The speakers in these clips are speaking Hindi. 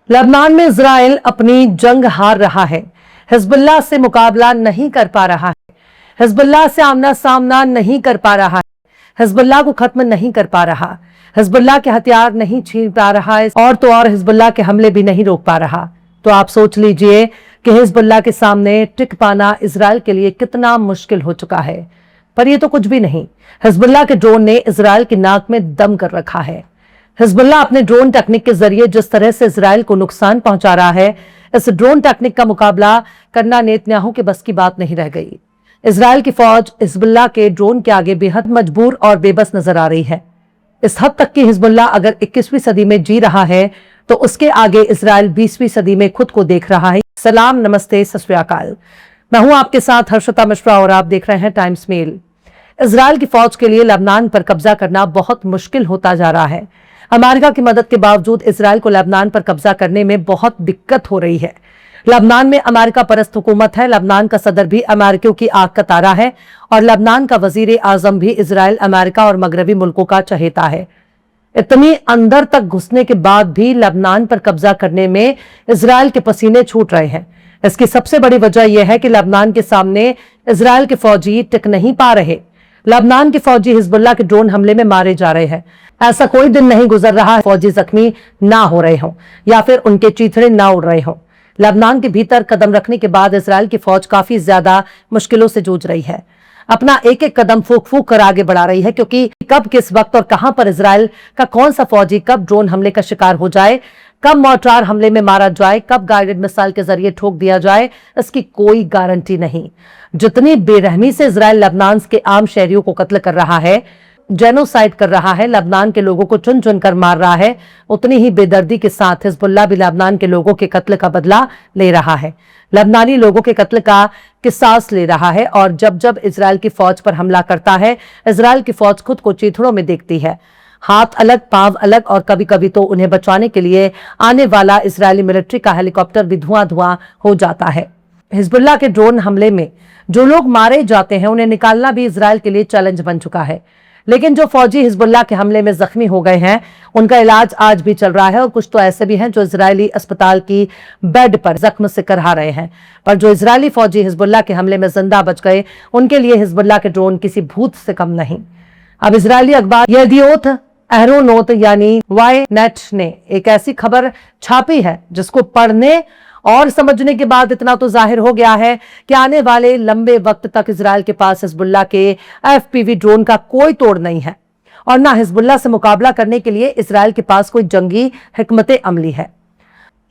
लबनान में इजराइल अपनी जंग हार रहा है। हिजबुल्लाह से मुकाबला नहीं कर पा रहा है। हिजबुल्लाह से आमना सामना नहीं कर पा रहा है। हिजबुल्लाह को खत्म नहीं कर पा रहा। हिजबुल्लाह के हथियार नहीं छीन पा रहा है और तो और हिजबुल्लाह के हमले भी नहीं रोक पा रहा। तो आप सोच लीजिए कि हिजबुल्लाह के सामने टिक पाना इजराइल के लिए कितना मुश्किल हो चुका है। पर यह तो कुछ भी नहीं। हिजबुल्लाह के ड्रोन ने इजराइल की नाक में दम कर रखा है। हिजबुल्लाह अपने ड्रोन टेक्निक के जरिए जिस तरह से इजराइल को नुकसान पहुंचा रहा है, इस ड्रोन टेक्निक का मुकाबला करना नेतन्याहू के बस की बात नहीं रह गई। इजराइल की फौज हिजबुल्लाह के ड्रोन के आगे बेहद मजबूर और बेबस नजर आ रही है। इस हद तक कि हिजबुल्लाह अगर 21वीं सदी में जी रहा है तो उसके आगे इजराइल 20वीं सदी में खुद को देख रहा है। सलाम, नमस्ते, सत श्री अकाल। मैं हूं आपके साथ हर्षिता मिश्रा और आप देख रहे हैं टाइम्स मेल। इजराइल की फौज के लिए लबनान पर कब्जा करना बहुत मुश्किल होता जा रहा है। अमेरिका की मदद के बावजूद इजराइल को लबनान पर कब्जा करने में बहुत दिक्कत हो रही है। लबनान में अमेरिका परस्त हुकूमत है। लबनान का सदर भी अमेरिकियों की आंख का तारा है और लबनान का वजीर आजम भी इजराइल, अमेरिका और मगरबी मुल्कों का चहेता है। इतनी अंदर तक घुसने के बाद भी लबनान पर कब्जा करने में इजराइल के पसीने छूट रहे हैं। इसकी सबसे बड़ी वजह यह है कि लबनान के सामने इजराइल के फौजी टिक नहीं पा रहे। लबनान के फौजी हिजबुल्लाह के ड्रोन हमले में मारे जा रहे हैं। ऐसा कोई दिन नहीं गुजर रहा है फौजी जख्मी ना हो रहे हों या फिर उनके चीथड़े ना उड़ रहे हों। लबनान के भीतर कदम रखने के बाद इजराइल की फौज काफी ज्यादा मुश्किलों से जूझ रही है। अपना एक एक कदम फूक फूक कर आगे बढ़ा रही है, क्योंकि कब, किस वक्त और कहां पर इजराइल का कौन सा फौजी कब ड्रोन हमले का शिकार हो जाए, कब मोर्टार हमले में मारा जाए, कब गाइडेड मिसाइल के जरिए ठोक दिया जाए, इसकी कोई गारंटी नहीं। जितनी बेरहमी से इजराइल लबनान के आम शहरियों को कत्ल कर रहा है, जेनोसाइड कर रहा है, लबनान के लोगों को चुन चुन कर मार रहा है, उतनी ही बेदर्दी के साथ हिजबुल्लाह भी लबनान के लोगों के कत्ल का बदला ले रहा है। लबनानी लोगों के कत्ल का किसास ले रहा है और जब जब इजराइल की फौज पर हमला करता है, इजराइल की फौज खुद को चीथड़ों में देखती है। हाथ अलग, पांव अलग और कभी कभी तो उन्हें बचाने के लिए आने वाला इजरायली मिलिट्री का हेलीकॉप्टर भी धुआं धुआं हो जाता है। हिजबुल्लाह के ड्रोन हमले में जो लोग मारे जाते हैं उन्हें निकालना भी इजराइल के लिए चैलेंज बन चुका है। लेकिन जो फौजी हिजबुल्लाह के हमले में जख्मी हो गए हैं उनका इलाज आज भी चल रहा है और कुछ तो ऐसे भी हैं जो इजरायली अस्पताल की बेड पर जख्म से करहा रहे हैं। पर जो इजरायली फौजी हिजबुल्लाह के हमले में जिंदा बच गए उनके लिए हिजबुल्लाह के ड्रोन किसी भूत से कम नहीं। अब इजरायली अखबार येदियोत अहरोनोत यानी वाई नेट ने एक ऐसी खबर छापी है जिसको पढ़ने और समझने के बाद इतना तो जाहिर हो गया है कि आने वाले लंबे वक्त तक इजराइल के पास हिजबुल्लाह के एफपीवी ड्रोन का कोई तोड़ नहीं है और ना हिजबुल्लाह से मुकाबला करने के लिए इजराइल के पास कोई जंगी हिकमत अमली है।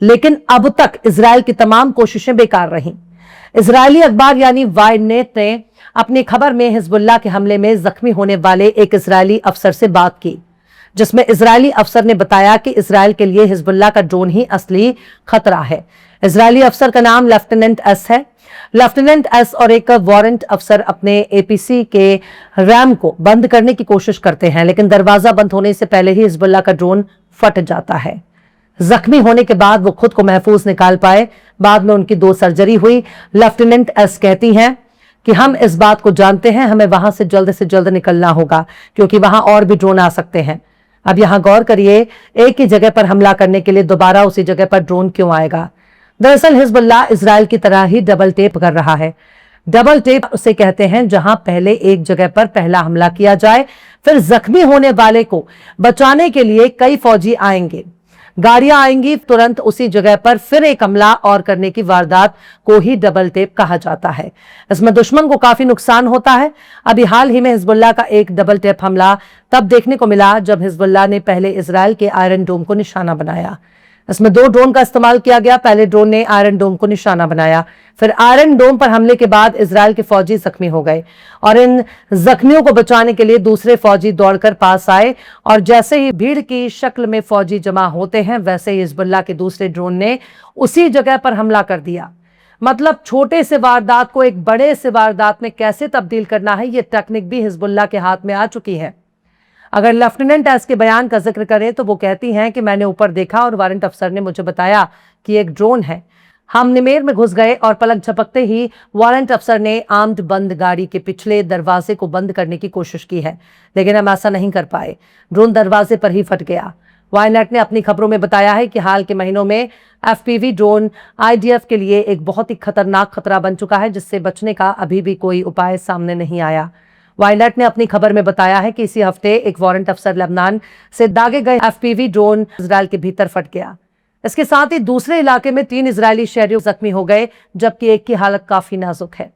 लेकिन अब तक इजराइल की तमाम कोशिशें बेकार रहीं। इजरायली अखबार यानी वाई नेट ने अपनी खबर में हिजबुल्लाह के हमले में जख्मी होने वाले एक इजरायली अफसर से बात की, जिसमें इजरायली अफसर ने बताया कि इजराइल के लिए हिजबुल्लाह का ड्रोन ही असली खतरा है। इजरायली अफसर का नाम लेफ्टिनेंट एस है। लेफ्टिनेंट एस और एक वारंट अफसर अपने एपीसी के रैम को बंद करने की कोशिश करते हैं, लेकिन दरवाजा बंद होने से पहले ही हिजबुल्लाह का ड्रोन फट जाता है। जख्मी होने के बाद वो खुद को महफूज निकाल पाए। बाद में उनकी 2 सर्जरी हुई। लेफ्टिनेंट एस कहती हैं कि हम इस बात को जानते हैं, हमें वहां से जल्द निकलना होगा क्योंकि वहां और भी ड्रोन आ सकते हैं। अब यहां गौर करिए, एक ही जगह पर हमला करने के लिए दोबारा उसी जगह पर ड्रोन क्यों आएगा? दरअसल हिजबुल्लाह इजराइल की तरह ही डबल टेप कर रहा है। डबल टेप उसे कहते हैं जहां पहले एक जगह पर पहला हमला किया जाए, फिर जख्मी होने वाले को बचाने के लिए कई फौजी आएंगे, गाड़ियां आएंगी, तुरंत उसी जगह पर फिर एक हमला और करने की वारदात को ही डबल टेप कहा जाता है। इसमें दुश्मन को काफी नुकसान होता है। अभी हाल ही में हिजबुल्लाह का एक डबल टेप हमला तब देखने को मिला जब हिजबुल्लाह ने पहले इजराइल के आयरन डोम को निशाना बनाया। इसमें 2 ड्रोन का इस्तेमाल किया गया। पहले ड्रोन ने आयरन डोम को निशाना बनाया, फिर आयरन डोम पर हमले के बाद इजराइल के फौजी जख्मी हो गए और इन जख्मियों को बचाने के लिए दूसरे फौजी दौड़कर पास आए और जैसे ही भीड़ की शक्ल में फौजी जमा होते हैं वैसे ही हिजबुल्लाह के दूसरे ड्रोन ने उसी जगह पर हमला कर दिया। मतलब छोटे से वारदात को एक बड़े से वारदात में कैसे तब्दील करना है, ये टेक्निक भी हिजबुल्लाह के हाथ में आ चुकी है। अगर लेफ्टिनेंट एस के बयान का जिक्र करें तो वो कहती हैं कि मैंने ऊपर देखा और वारंट अफसर ने मुझे बताया कि एक ड्रोन है। हम निमेर में घुस गए और पलक झपकते ही वारंट अफसर ने आर्म्ड बंद गाड़ी के पिछले दरवाजे को बंद करने की कोशिश की है, लेकिन हम ऐसा नहीं कर पाए। ड्रोन दरवाजे पर ही फट गया। वायनेट ने अपनी खबरों में बताया है कि हाल के महीनों में एफपीवी ड्रोन आईडीएफ के लिए एक बहुत ही खतरनाक खतरा बन चुका है, जिससे बचने का अभी भी कोई उपाय सामने नहीं आया। वायनेट ने अपनी खबर में बताया है कि इसी हफ्ते एक वारंट अफसर लेबनान से दागे गए एफपीवी ड्रोन इजरायल के भीतर फट गया। इसके साथ ही दूसरे इलाके में 3 इजरायली शहरी जख्मी हो गए, जबकि एक की हालत काफी नाजुक है।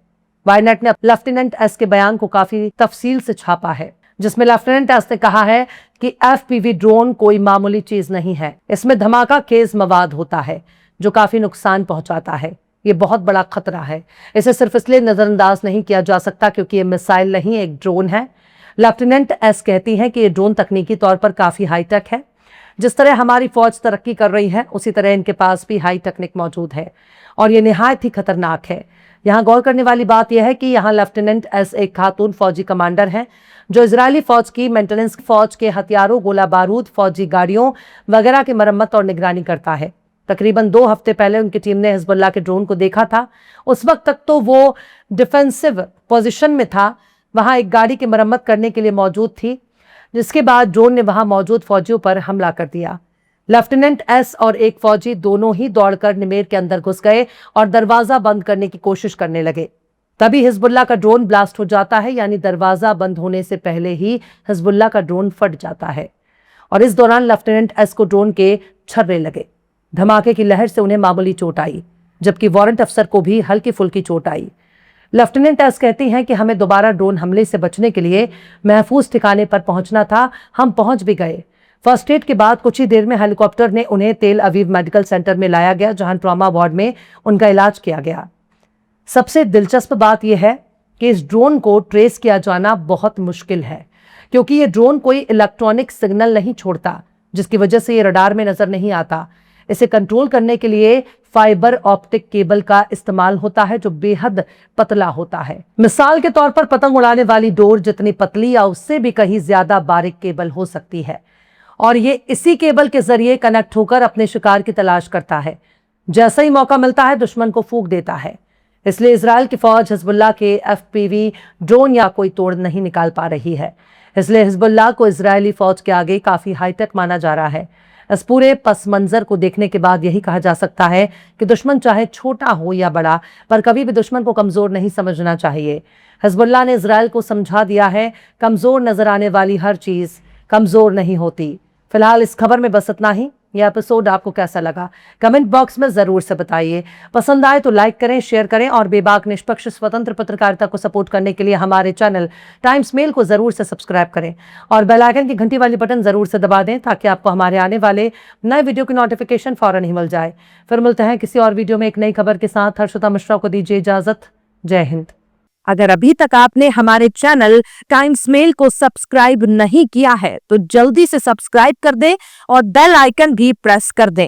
वायनेट ने लेफ्टिनेंट एस के बयान को काफी तफसील से छापा है, जिसमें लेफ्टिनेंट एस ने कहा है कि एफपीवी ड्रोन कोई मामूली चीज नहीं है। इसमें धमाका खेज मवाद होता है जो काफी नुकसान पहुंचाता है। ये बहुत बड़ा खतरा है। इसे सिर्फ इसलिए नजरअंदाज नहीं किया जा सकता क्योंकि ये मिसाइल नहीं, एक ड्रोन है। लेफ्टिनेंट एस कहती हैं कि ये ड्रोन तकनीकी तौर पर काफी हाईटेक है। जिस तरह हमारी फौज तरक्की कर रही है, उसी तरह इनके पास भी हाई टेक्निक मौजूद है और ये निहायत ही खतरनाक है। यहाँ गौर करने वाली बात यह है कि यहाँ लेफ्टिनेंट एस एक खातून फौजी कमांडर हैं जो इजरायली फौज की मेंटेनेंस, फौज के हथियारों, गोला बारूद, फौजी गाड़ियों वगैरह की मरम्मत और निगरानी करता है। तकरीबन 2 हफ्ते पहले उनकी टीम ने हिजबुल्लाह के ड्रोन को देखा था। उस वक्त तक तो वो डिफेंसिव पोजीशन में था, वहां एक गाड़ी की मरम्मत करने के लिए मौजूद थी, जिसके बाद ड्रोन ने वहां मौजूद फौजियों पर हमला कर दिया। लेफ्टिनेंट एस और एक फौजी दोनों ही दौड़कर निमेर के अंदर घुस गए और दरवाजा बंद करने की कोशिश करने लगे। तभी हिजबुल्लाह का ड्रोन ब्लास्ट हो जाता है, यानी दरवाजा बंद होने से पहले ही हिजबुल्लाह का ड्रोन फट जाता है और इस दौरान लेफ्टिनेंट एस को ड्रोन के छर्रे लगे। धमाके की लहर से उन्हें मामूली चोट आई, जबकि वारंट अफसर को भी हल्की फुल्की चोट आई। लेफ्टिनेंट एस कहती हैं कि हमें दोबारा ड्रोन हमले से बचने के लिए महफूज ठिकाने पर पहुंचना था। हम पहुंच भी गए। फर्स्ट एड के बाद कुछ ही देर में हेलीकॉप्टर ने उन्हें तेल अवीव मेडिकल सेंटर में लाया गया, जहां ट्रॉमा वार्ड में उनका इलाज किया गया। सबसे दिलचस्प बात यह है कि इस ड्रोन को ट्रेस किया जाना बहुत मुश्किल है, क्योंकि ये ड्रोन कोई इलेक्ट्रॉनिक सिग्नल नहीं छोड़ता, जिसकी वजह से ये रडार में नजर नहीं आता। इसे कंट्रोल करने के लिए फाइबर ऑप्टिक केबल का इस्तेमाल होता है, जो बेहद पतला होता है। मिसाल के तौर पर पतंग उड़ाने वाली डोर जितनी पतली या उससे भी कहीं ज्यादा बारीक केबल हो सकती है और ये इसी केबल के जरिए कनेक्ट होकर अपने शिकार की तलाश करता है। जैसे ही मौका मिलता है दुश्मन को फूंक देता है। इसलिए इजरायल की फौज हिजबुल्लाह के एफपीवी ड्रोन या कोई तोड़ नहीं निकाल पा रही है। इसलिए हिजबुल्लाह को इजरायली फौज के आगे काफी हाईटेक माना जा रहा है। इस पूरे पस मंजर को देखने के बाद यही कहा जा सकता है कि दुश्मन चाहे छोटा हो या बड़ा, पर कभी भी दुश्मन को कमजोर नहीं समझना चाहिए। हिजबुल्लाह ने इजरायल को समझा दिया है, कमजोर नजर आने वाली हर चीज कमजोर नहीं होती। फिलहाल इस खबर में बस इतना ही। यह एपिसोड आपको कैसा लगा कमेंट बॉक्स में जरूर से बताइए। पसंद आए तो लाइक करें, शेयर करें और बेबाक, निष्पक्ष, स्वतंत्र पत्रकारिता को सपोर्ट करने के लिए हमारे चैनल टाइम्स मेल को जरूर से सब्सक्राइब करें और बेल आइकन की घंटी वाली बटन जरूर से दबा दें, ताकि आपको हमारे आने वाले नए वीडियो की नोटिफिकेशन फौरन ही मिल जाए। फिर मिलते हैं किसी और वीडियो में एक नई खबर के साथ। हर्षिता मिश्रा को दीजिए इजाजत। जय हिंद। अगर अभी तक आपने हमारे चैनल टाइम्स मेल को सब्सक्राइब नहीं किया है तो जल्दी से सब्सक्राइब कर दें और बेल आइकन भी प्रेस कर दें।